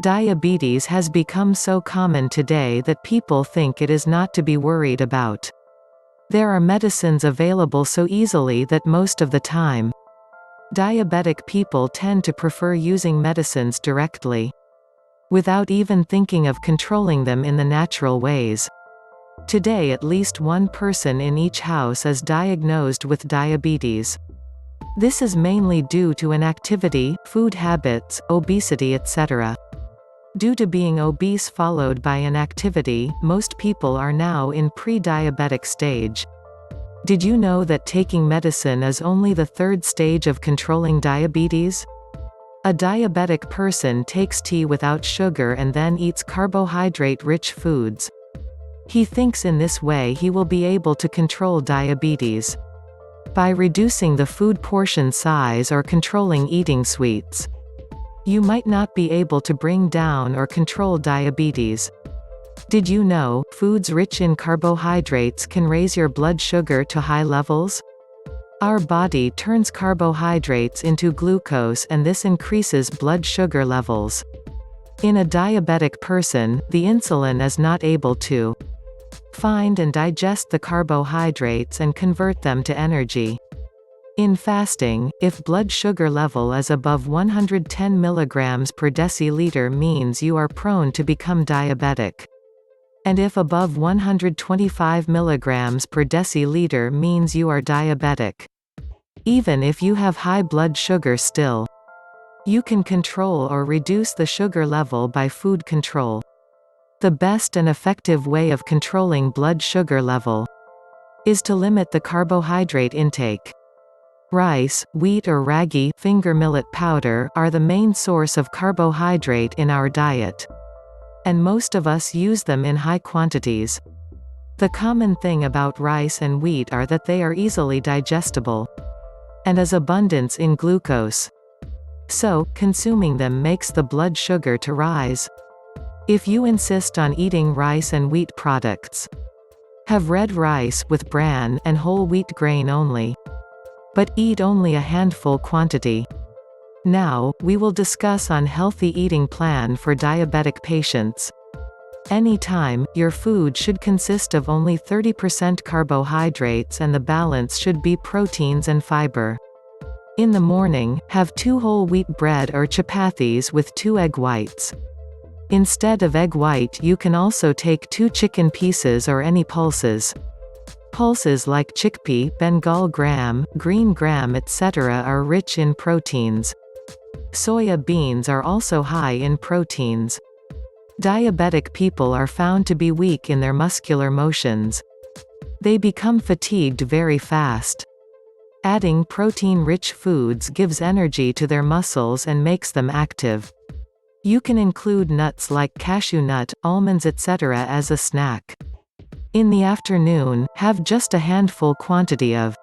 Diabetes has become so common today that people think it is not to be worried about. There are medicines available so easily that most of the time, diabetic people tend to prefer using medicines directly, without even thinking of controlling them in the natural ways. Today at least one person in each house is diagnosed with diabetes. This is mainly due to inactivity, food habits, obesity etc. Due to being obese followed by inactivity, most people are now in pre-diabetic stage. Did you know that taking medicine is only the third stage of controlling diabetes? A diabetic person takes tea without sugar and then eats carbohydrate-rich foods. He thinks in this way he will be able to control diabetes by reducing the food portion size or controlling eating sweets. You might not be able to bring down or control diabetes. Did you know, foods rich in carbohydrates can raise your blood sugar to high levels? Our body turns carbohydrates into glucose and this increases blood sugar levels. In a diabetic person, the insulin is not able to find and digest the carbohydrates and convert them to energy. In fasting, if blood sugar level is above 110 mg per deciliter means you are prone to become diabetic. And if above 125 mg per deciliter means you are diabetic. Even if you have high blood sugar still, you can control or reduce the sugar level by food control. The best and effective way of controlling blood sugar level is to limit the carbohydrate intake. Rice, wheat or ragi finger millet powder are the main source of carbohydrate in our diet. And most of us use them in high quantities. The common thing about rice and wheat are that they are easily digestible and as abundance in glucose. So, consuming them makes the blood sugar to rise. If you insist on eating rice and wheat products, have red rice with bran and whole wheat grain only. But eat only a handful quantity. Now, we will discuss on healthy eating plan for diabetic patients. Anytime, your food should consist of only 30% carbohydrates and the balance should be proteins and fiber. In the morning, have 2 whole wheat bread or chapatis with 2 egg whites. Instead of egg white you can also take 2 chicken pieces or any pulses. Pulses like chickpea, Bengal gram, green gram etc. are rich in proteins. Soya beans are also high in proteins. Diabetic people are found to be weak in their muscular motions. They become fatigued very fast. Adding protein-rich foods gives energy to their muscles and makes them active. You can include nuts like cashew nut, almonds etc. as a snack. In the afternoon, have just a handful quantity of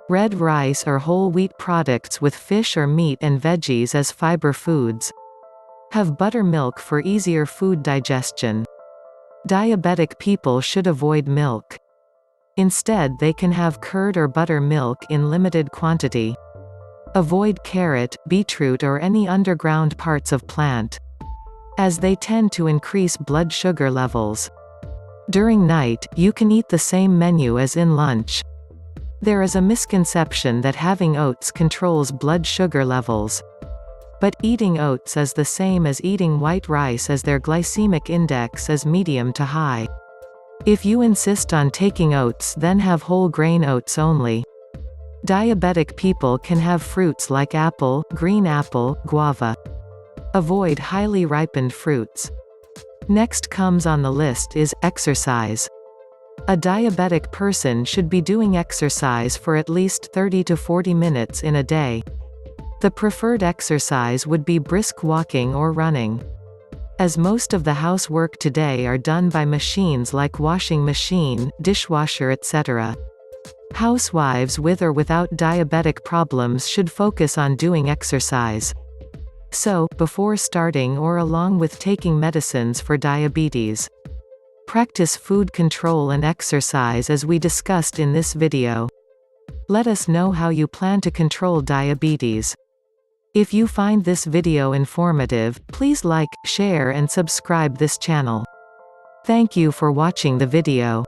red rice or whole wheat products with fish or meat and veggies as fiber foods. Have buttermilk for easier food digestion. Diabetic people should avoid milk. Instead they can have curd or buttermilk in limited quantity. Avoid carrot, beetroot or any underground parts of plant, as they tend to increase blood sugar levels. During night, you can eat the same menu as in lunch. There is a misconception that having oats controls blood sugar levels. But eating oats is the same as eating white rice as their glycemic index is medium to high. If you insist on taking oats then have whole grain oats only. Diabetic people can have fruits like apple, green apple, guava. Avoid highly ripened fruits. Next comes on the list is exercise. A diabetic person should be doing exercise for at least 30 to 40 minutes in a day. The preferred exercise would be brisk walking or running. As most of the housework today are done by machines like washing machine, dishwasher etc. Housewives with or without diabetic problems should focus on doing exercise. So, before starting or along with taking medicines for diabetes, practice food control and exercise as we discussed in this video. Let us know how you plan to control diabetes. If you find this video informative, please like, share and subscribe this channel. Thank you for watching the video.